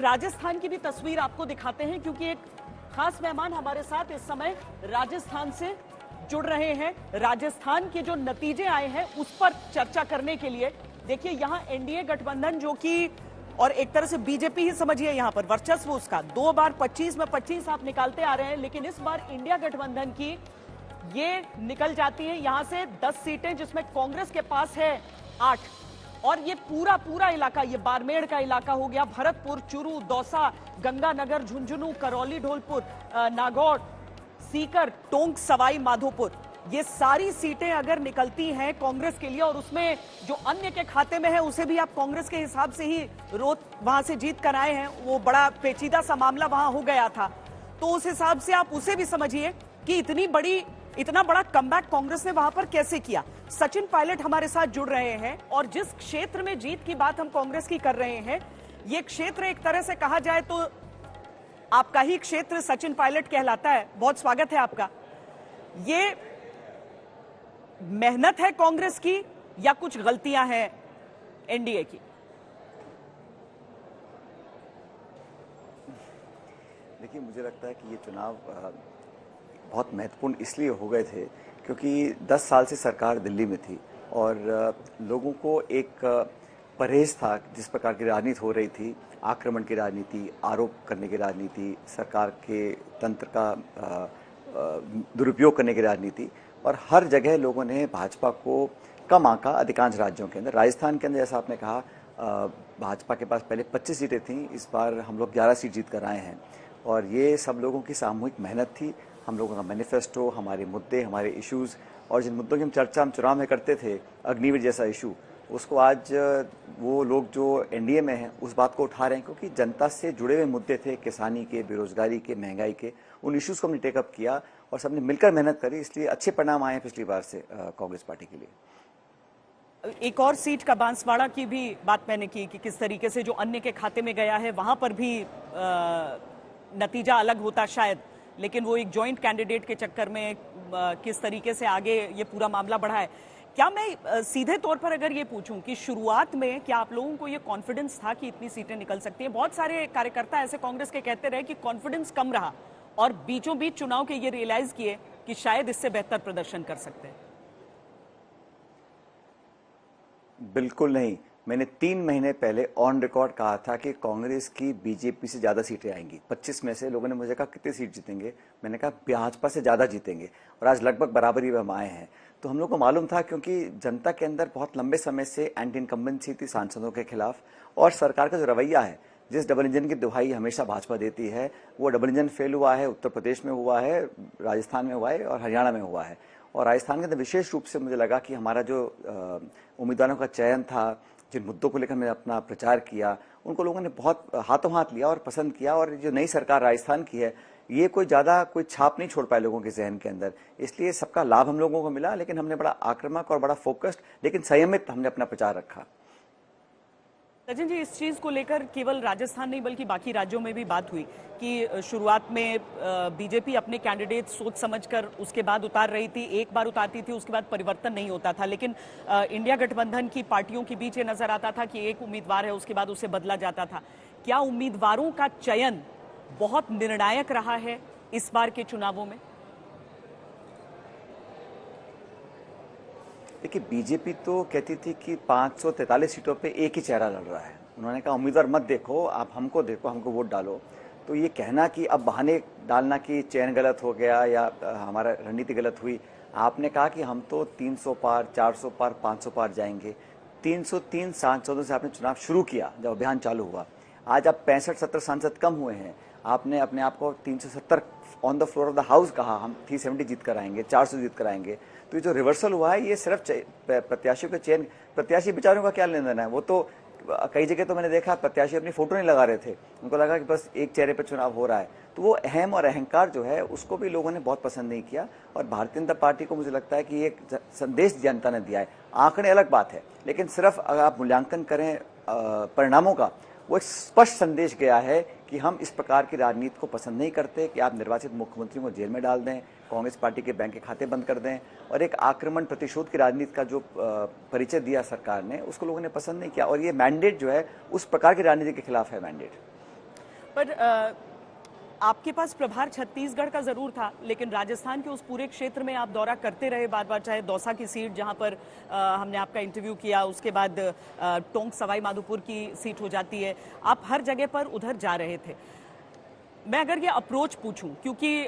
राजस्थान की भी तस्वीर आपको दिखाते हैं, क्योंकि एक खास मेहमान हमारे साथ इस समय राजस्थान से जुड़ रहे हैं। राजस्थान के जो नतीजे आए हैं उस पर चर्चा करने के लिए देखिए, यहां एनडीए गठबंधन जो कि, और एक तरह से बीजेपी ही समझिए, यहां पर वर्चस्व उसका 2 बार 25 में 25 आप निकालते आ रहे हैं, लेकिन इस बार इंडिया गठबंधन की ये निकल जाती है यहां से 10 सीटें, जिसमें कांग्रेस के पास है 8। और ये पूरा इलाका, ये बाड़मेर का इलाका हो गया, भरतपुर, चूरू, दौसा, गंगानगर, झुंझुनू, करौली, ढोलपुर, नागौर, सीकर, टोंक, सवाई माधोपुर, ये सारी सीटें अगर निकलती हैं कांग्रेस के लिए, और उसमें जो अन्य के खाते में है उसे भी आप कांग्रेस के हिसाब से ही वहां से जीत कर आए हैं, वो बड़ा पेचीदा सा मामला वहां हो गया था, तो उस हिसाब से आप उसे भी समझिए कि इतना बड़ा कमबैक कांग्रेस ने वहां पर कैसे किया। सचिन पायलट हमारे साथ जुड़ रहे हैं, और जिस क्षेत्र में जीत की बात हम कांग्रेस की कर रहे हैं, ये क्षेत्र एक तरह से कहा जाए तो आपका ही क्षेत्र सचिन पायलट कहलाता है। बहुत स्वागत है आपका। ये मेहनत है कांग्रेस की या कुछ गलतियां हैं एनडीए की? देखिए, मुझे लगता है कि ये चुनाव बहुत महत्वपूर्ण इसलिए हो गए थे क्योंकि 10 साल से सरकार दिल्ली में थी और लोगों को एक परहेज था। जिस प्रकार की राजनीति हो रही थी, आक्रमण की राजनीति, आरोप करने की राजनीति, सरकार के तंत्र का दुरुपयोग करने की राजनीति, और हर जगह लोगों ने भाजपा को कम आंका। अधिकांश राज्यों के अंदर, राजस्थान के अंदर जैसा आपने कहा, भाजपा के पास पहले 25 सीटें थीं, इस बार हम लोग 11 सीट जीत कर आए हैं, और ये सब लोगों की सामूहिक मेहनत थी। हम लोगों का मैनिफेस्टो, हमारे मुद्दे, हमारे इश्यूज़, और जिन मुद्दों की हम चर्चा हम चुनाव में करते थे, अग्निवीर जैसा इशू, उसको आज वो लोग जो एनडीए में हैं उस बात को उठा रहे हैं, क्योंकि जनता से जुड़े हुए मुद्दे थे, किसानी के, बेरोजगारी के, महंगाई के, उन इश्यूज़ को हमने टेकअप किया और सबने मिलकर मेहनत करी, इसलिए अच्छे परिणाम आए हैं पिछली बार से कांग्रेस पार्टी के लिए। एक और सीट का बांसवाड़ा की भी बात मैंने की कि किस तरीके से जो अन्य के खाते में गया है वहां पर भी नतीजा अलग होता शायद, लेकिन वो एक जॉइंट कैंडिडेट के चक्कर में किस तरीके से आगे ये पूरा मामला बढ़ा है। क्या मैं सीधे तौर पर अगर ये पूछूं कि शुरुआत में क्या आप लोगों को ये कॉन्फिडेंस था कि इतनी सीटें निकल सकती हैं? बहुत सारे कार्यकर्ता ऐसे कांग्रेस के कहते रहे कि कॉन्फिडेंस कम रहा, और बीचों बीच चुनाव के ये रियलाइज किए कि शायद इससे बेहतर प्रदर्शन कर सकते हैं। बिल्कुल नहीं। मैंने 3 महीने पहले ऑन रिकॉर्ड कहा था कि कांग्रेस की बीजेपी से ज्यादा सीटें आएंगी। 25 में से लोगों ने मुझे कहा कितनी सीट जीतेंगे, मैंने कहा भाजपा से ज्यादा जीतेंगे, और आज लगभग बराबरी में हम आए हैं। तो हम लोग को मालूम था, क्योंकि जनता के अंदर बहुत लंबे समय से एंटी इनकम्बेंसी थी सांसदों के खिलाफ, और सरकार का जो रवैया है, जिस डबल इंजन की दुहाई हमेशा भाजपा देती है, वो डबल इंजन फेल हुआ है। उत्तर प्रदेश में हुआ है, राजस्थान में हुआ है, और हरियाणा में हुआ है। और राजस्थान के अंदर विशेष रूप से मुझे लगा कि हमारा जो उम्मीदवारों का चयन था, जिन मुद्दों को लेकर मैंने अपना प्रचार किया, उनको लोगों ने बहुत हाथों हाथ लिया और पसंद किया। और जो नई सरकार राजस्थान की है, ये कोई छाप नहीं छोड़ पाए लोगों के जहन के अंदर, इसलिए सबका लाभ हम लोगों को मिला। लेकिन हमने बड़ा आक्रामक और बड़ा फोकस्ड लेकिन संयमित हमने अपना प्रचार रखा। सचिन जी, इस चीज को लेकर केवल राजस्थान नहीं बल्कि बाकी राज्यों में भी बात हुई कि शुरुआत में बीजेपी अपने कैंडिडेट सोच समझकर उसके बाद उतार रही थी, एक बार उतारती थी, उसके बाद परिवर्तन नहीं होता था, लेकिन इंडिया गठबंधन की पार्टियों के बीच ये नजर आता था कि एक उम्मीदवार है, उसके बाद उसे बदला जाता था। क्या उम्मीदवारों का चयन बहुत निर्णायक रहा है इस बार के चुनावों में? देखिए, बीजेपी तो कहती थी कि 543 सीटों पे एक ही चेहरा लड़ रहा है। उन्होंने कहा उम्मीदवार मत देखो, आप हमको देखो, हमको वोट डालो। तो ये कहना कि अब बहाने डालना कि चयन गलत हो गया या हमारा रणनीति गलत हुई, आपने कहा कि हम तो 300 पार, 400 पार, 500 पार जाएंगे। 303 सांसदों से आपने चुनाव शुरू किया जब अभियान चालू हुआ। आज आप 65-70 सांसद कम हुए हैं। आपने अपने आप को 370 on the floor of the house कहा, हम 370 जीत कर आएंगे, 400 जीत कर आएंगे। तो ये जो रिवर्सल हुआ है, ये सिर्फ प्रत्याशियों के चयन, प्रत्याशी बेचारों का क्या लेना देना है? वो तो कई जगह तो मैंने देखा प्रत्याशी अपनी फोटो नहीं लगा रहे थे, उनको लगा कि बस एक चेहरे पर चुनाव हो रहा है। तो वो अहम और अहंकार जो है उसको भी लोगों ने बहुत पसंद नहीं किया। और भारतीय जनता पार्टी को मुझे लगता है कि एक संदेश जनता ने दिया है। आंकड़े अलग बात है, लेकिन सिर्फ अगर आप मूल्यांकन करें परिणामों का, वो एक स्पष्ट संदेश गया है कि हम इस प्रकार की राजनीति को पसंद नहीं करते कि आप निर्वाचित मुख्यमंत्रियों को जेल में डाल दें, कांग्रेस पार्टी के बैंक के खाते बंद कर दें, और एक आक्रमण प्रतिशोध की राजनीति का जो परिचय दिया सरकार ने, उसको लोगों ने पसंद नहीं किया। और ये मैंडेट जो है उस प्रकार की राजनीति के खिलाफ है मैंडेट। पर आपके पास प्रभार छत्तीसगढ़ का जरूर था, लेकिन राजस्थान के उस पूरे क्षेत्र में आप दौरा करते रहे बार बार, चाहे दौसा की सीट जहां पर हमने आपका इंटरव्यू किया, उसके बाद टोंक सवाई माधोपुर की सीट हो जाती है, आप हर जगह पर उधर जा रहे थे। मैं अगर ये अप्रोच पूछूं, क्योंकि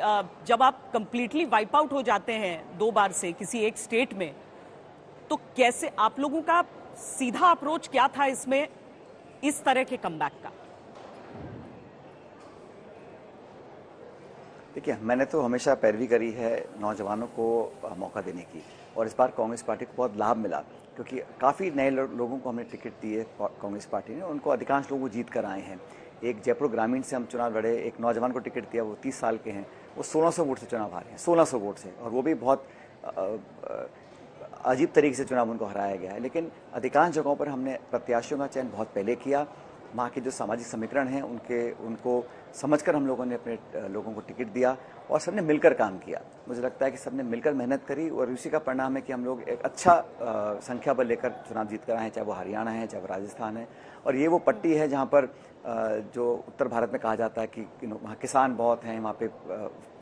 जब आप कंप्लीटली वाइप आउट हो जाते हैं 2 बार से किसी एक स्टेट में, तो कैसे आप लोगों का सीधा अप्रोच क्या था इसमें, इस तरह के कमबैक का? देखिए, मैंने तो हमेशा पैरवी करी है नौजवानों को मौका देने की, और इस बार कांग्रेस पार्टी को बहुत लाभ मिला, क्योंकि काफ़ी नए लोगों को हमने टिकट दिए कांग्रेस पार्टी ने, उनको अधिकांश लोगों को जीत कर आए हैं। एक जयपुर ग्रामीण से हम चुनाव लड़े, एक नौजवान को टिकट दिया, वो 30 साल के हैं, वो 1600 वोट से चुनाव हारे हैं, 1600 वोट से, और वो भी बहुत अजीब तरीके से चुनाव उनको हराया गया है। लेकिन अधिकांश जगहों पर हमने प्रत्याशियों का चयन बहुत पहले किया, वहाँ के जो सामाजिक समीकरण हैं उनको समझकर हम लोगों ने अपने लोगों को टिकट दिया, और सबने मिलकर काम किया। मुझे लगता है कि सबने मिलकर मेहनत करी, और उसी का परिणाम है कि हम लोग एक अच्छा संख्या बल लेकर चुनाव जीत कर आए हैं, चाहे वो हरियाणा है, चाहे वो राजस्थान है। और ये वो पट्टी है जहाँ पर जो उत्तर भारत में कहा जाता है कि वहाँ किसान बहुत हैं, वहाँ पे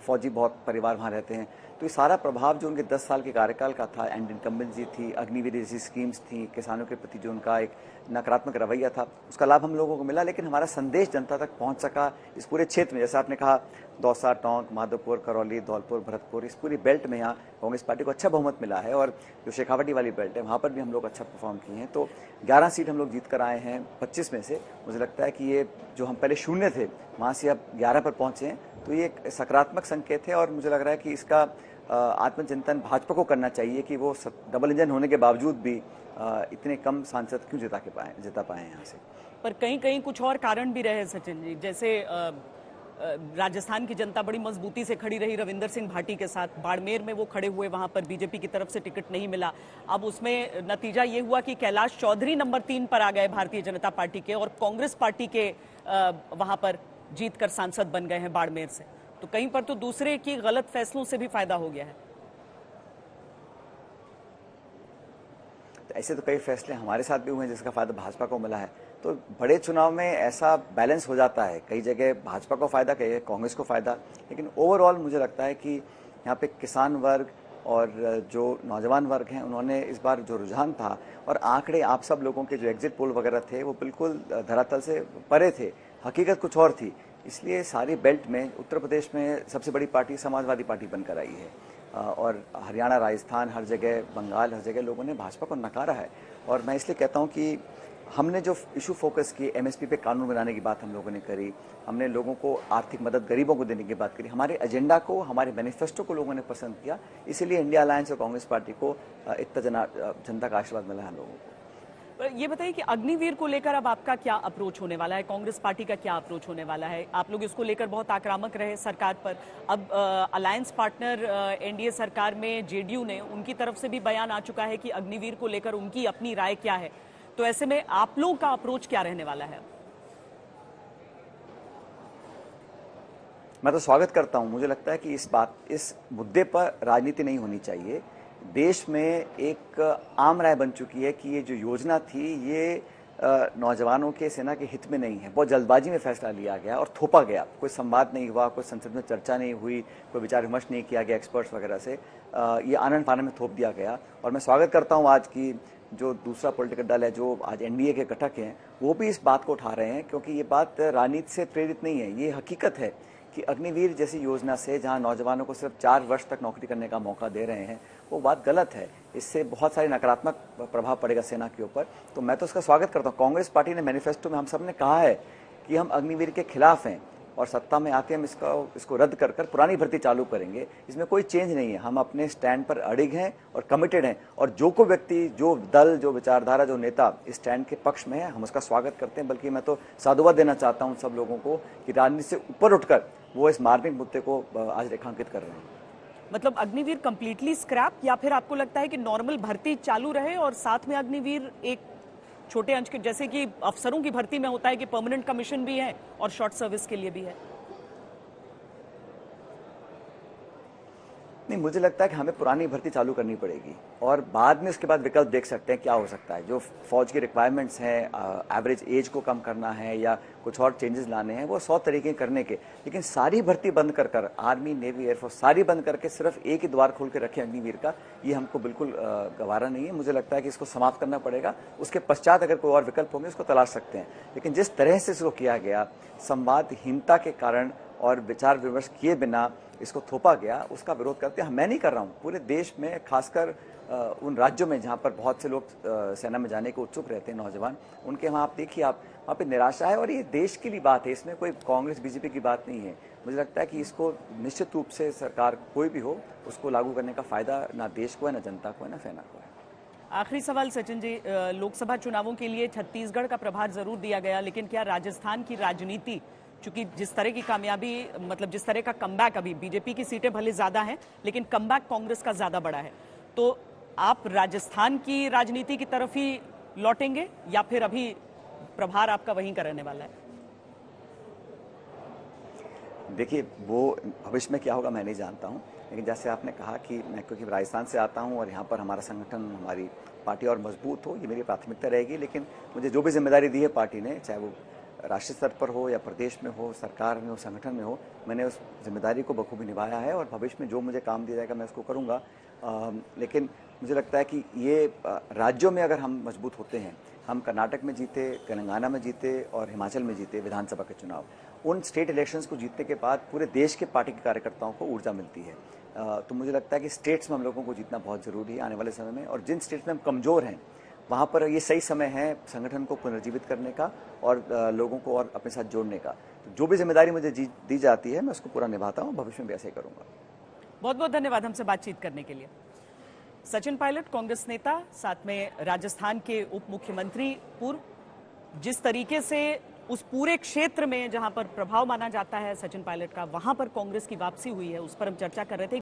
फौजी बहुत परिवार वहाँ रहते हैं, तो ये सारा प्रभाव जो उनके 10 साल के कार्यकाल का था, एंड इनकम्बेंसी थी, अग्निवीर जैसी स्कीम्स थी, किसानों के प्रति जो उनका एक नकारात्मक रवैया था, उसका लाभ हम लोगों को मिला। लेकिन हमारा संदेश जनता तक पहुंच सका इस पूरे क्षेत्र में, जैसे आपने कहा दौसा, टोंक, माधोपुर, करौली, धौलपुर, भरतपुर, इस पूरी बेल्ट में यहाँ कांग्रेस पार्टी को अच्छा बहुमत मिला है। और जो शेखावटी वाली बेल्ट है वहाँ पर भी हम लोग अच्छा परफॉर्म किए हैं। तो 11 सीट हम लोग जीत कर आए हैं 25 में से। मुझे लगता है कि ये जो हम पहले 0 थे वहाँ से अब 11 पर पहुँचे हैं, तो ये एक सकारात्मक संकेत है। और मुझे लग रहा है कि इसका आत्मचिंतन भाजपा को करना चाहिए कि वो डबल इंजन होने के बावजूद भी इतने कम सांसद क्यों जिता पाए यहाँ से। पर कहीं कहीं कुछ और कारण भी रहे सचिन जी, जैसे राजस्थान की जनता बड़ी मजबूती से खड़ी रही रविंदर सिंह भाटी के साथ, बाड़मेर में वो खड़े हुए, वहां पर बीजेपी की तरफ से टिकट नहीं मिला। अब उसमें नतीजा ये हुआ कि कैलाश चौधरी नंबर 3 पर आ गए भारतीय जनता पार्टी के, और कांग्रेस पार्टी के वहां पर जीत कर सांसद बन गए हैं बाड़मेर से। तो कहीं पर तो दूसरे की गलत फैसलों से भी फायदा हो गया है। ऐसे तो कई फैसले हमारे साथ भी हुए हैं जिसका फायदा भाजपा को मिला है। तो बड़े चुनाव में ऐसा बैलेंस हो जाता है, कई जगह भाजपा को फायदा, कई जगह कांग्रेस को फायदा। लेकिन ओवरऑल मुझे लगता है कि यहाँ पे किसान वर्ग और जो नौजवान वर्ग हैं, उन्होंने इस बार जो रुझान था, और आंकड़े आप सब लोगों के जो एग्जिट पोल वगैरह थे, वो बिल्कुल धरातल से परे थे, हकीकत कुछ और थी। इसलिए सारी बेल्ट में उत्तर प्रदेश में सबसे बड़ी पार्टी समाजवादी पार्टी बनकर आई है, और हरियाणा, राजस्थान, हर जगह, बंगाल, हर जगह लोगों ने भाजपा को नकारा है। और मैं इसलिए कहता हूं कि हमने जो इशू फोकस किए, एमएसपी पे कानून बनाने की बात हम लोगों ने करी, हमने लोगों को आर्थिक मदद गरीबों को देने की बात करी, हमारे एजेंडा को, हमारे मैनिफेस्टो को लोगों ने पसंद किया। इसीलिए इंडिया अलायंस और कांग्रेस पार्टी को इतना जनता का आशीर्वाद मिला है हम लोगों को। ये बताइए कि अग्निवीर को लेकर अब आपका क्या अप्रोच होने वाला है, कांग्रेस पार्टी का क्या अप्रोच होने वाला है? आप लोग इसको लेकर बहुत आक्रामक रहे सरकार पर, अब अलायंस पार्टनर एनडीए सरकार में जेडीयू ने, उनकी तरफ से भी बयान आ चुका है कि अग्निवीर को लेकर उनकी अपनी राय क्या है। तो ऐसे में आप लोगों का अप्रोच क्या रहने वाला है? मैं तो स्वागत करता हूं। मुझे लगता है कि इस मुद्दे पर राजनीति नहीं होनी चाहिए। देश में एक आम राय बन चुकी है कि ये जो योजना थी, ये नौजवानों के, सेना के हित में नहीं है। बहुत जल्दबाजी में फैसला लिया गया और थोपा गया, कोई संवाद नहीं हुआ, कोई संसद में चर्चा नहीं हुई, कोई विचार विमर्श नहीं किया गया एक्सपर्ट्स वगैरह से। ये आनन फानन में थोप दिया गया। और मैं स्वागत करता हूँ आज की जो दूसरा पॉलिटिकल दल है, जो आज एनडीए के घटक हैं, वो भी इस बात को उठा रहे हैं, क्योंकि ये बात राजनीति से प्रेरित नहीं है। ये हकीकत है कि अग्निवीर जैसी योजना से जहां नौजवानों को सिर्फ 4 वर्ष तक नौकरी करने का मौका दे रहे हैं, वो बात गलत है। इससे बहुत सारे नकारात्मक प्रभाव पड़ेगा सेना के ऊपर। तो मैं तो उसका स्वागत करता हूँ। कांग्रेस पार्टी ने मैनिफेस्टो में हम सब ने कहा है कि हम अग्निवीर के खिलाफ हैं, और सत्ता में आते हम इसको रद्द कर पुरानी भर्ती चालू करेंगे। इसमें कोई चेंज नहीं है। हम अपने स्टैंड पर अड़िग हैं और कमिटेड हैं, और जो कोई व्यक्ति, जो दल, जो विचारधारा, जो नेता इस स्टैंड के पक्ष में है, हम उसका स्वागत करते हैं। बल्कि मैं तो साधुवाद देना चाहता हूं सब लोगों को कि राजनीति से ऊपर उठकर वो इस मार्मिक मुद्दे को आज रेखांकित कर रहे हैं। मतलब अग्निवीर कंप्लीटली स्क्रैप, या फिर आपको लगता है कि नॉर्मल भर्ती चालू रहे और साथ में अग्निवीर एक छोटे अंश के, जैसे कि अफसरों की भर्ती में होता है कि परमानेंट कमीशन भी है और शॉर्ट सर्विस के लिए भी है? नहीं, मुझे लगता है कि हमें पुरानी भर्ती चालू करनी पड़ेगी और बाद में उसके बाद विकल्प देख सकते हैं क्या हो सकता है। जो फौज की रिक्वायरमेंट्स हैं, एवरेज एज को कम करना है या कुछ और चेंजेस लाने हैं, वो 100 तरीके करने के। लेकिन सारी भर्ती बंद कर आर्मी, नेवी, एयरफोर्स सारी बंद करके सिर्फ एक ही द्वार खोल के रखें अग्निवीर का, ये हमको बिल्कुल गवारा नहीं है। मुझे लगता है कि इसको समाप्त करना पड़ेगा। उसके पश्चात अगर कोई और विकल्प होंगे उसको तलाश सकते हैं। लेकिन जिस तरह से इसको किया गया, संवादहीनता के कारण और विचार विमर्श किए बिना इसको थोपा गया, उसका विरोध करते हैं। मैं नहीं कर रहा हूं, पूरे देश में, खासकर उन राज्यों में जहां पर बहुत से लोग सेना में जाने को उत्सुक रहते हैं, नौजवान, उनके वहां आप देखिए, आप वहां पे निराशा है। और ये देश के लिए बात है, इसमें कोई कांग्रेस बीजेपी की बात नहीं है। मुझे लगता है कि इसको निश्चित रूप से सरकार कोई भी हो, उसको लागू करने का फायदा ना देश को है, ना जनता को है, ना सेना को है। आखिरी सवाल सचिन जी, लोकसभा चुनावों के लिए छत्तीसगढ़ का प्रभार जरूर दिया गया, लेकिन क्या राजस्थान की राजनीति, चूंकि जिस तरह की कामयाबी, मतलब जिस तरह का कमबैक, अभी बीजेपी की सीटें भले ज्यादा हैं लेकिन कमबैक कांग्रेस का ज्यादा बड़ा है, तो आप राजस्थान की राजनीति की तरफ ही लौटेंगे या फिर अभी प्रभार आपका वहीं का रहने वाला है? देखिए, वो भविष्य में क्या होगा मैं नहीं जानता हूं, लेकिन जैसे आपने कहा कि मैं क्योंकि राजस्थान से आता हूं और यहाँ पर हमारा संगठन, हमारी पार्टी और मजबूत हो, ये मेरी प्राथमिकता रहेगी। लेकिन मुझे जो भी जिम्मेदारी दी है पार्टी ने, चाहे वो राष्ट्रीय स्तर पर हो या प्रदेश में हो, सरकार में हो, संगठन में हो, मैंने उस जिम्मेदारी को बखूबी निभाया है और भविष्य में जो मुझे काम दिया जाएगा मैं उसको करूँगा। लेकिन मुझे लगता है कि ये राज्यों में अगर हम मजबूत होते हैं, हम कर्नाटक में जीते, तेलंगाना में जीते और हिमाचल में जीते विधानसभा के चुनाव, उन स्टेट इलेक्शंस को जीतने के बाद पूरे देश के पार्टी के कार्यकर्ताओं को ऊर्जा मिलती है। तो मुझे लगता है कि स्टेट्स में हम लोगों को जीतना बहुत जरूरी है आने वाले समय में। और जिन स्टेट्स में हम कमजोर हैं, वहाँ पर ये सही समय है संगठन को पुनर्जीवित करने का और लोगों को और अपने साथ जोड़ने का। तो जो भी जिम्मेदारी मुझे दी जाती है मैं उसको पूरा निभाता हूँ, भविष्य में भी ऐसे ही करूँगा। बहुत बहुत धन्यवाद हमसे बातचीत करने के लिए। सचिन पायलट, कांग्रेस नेता, साथ में राजस्थान के उप मुख्यमंत्री पूर्व, जिस तरीके से उस पूरे क्षेत्र में जहां पर प्रभाव माना जाता है सचिन पायलट का, वहां पर कांग्रेस की वापसी हुई है, उस पर हम चर्चा कर रहे थे।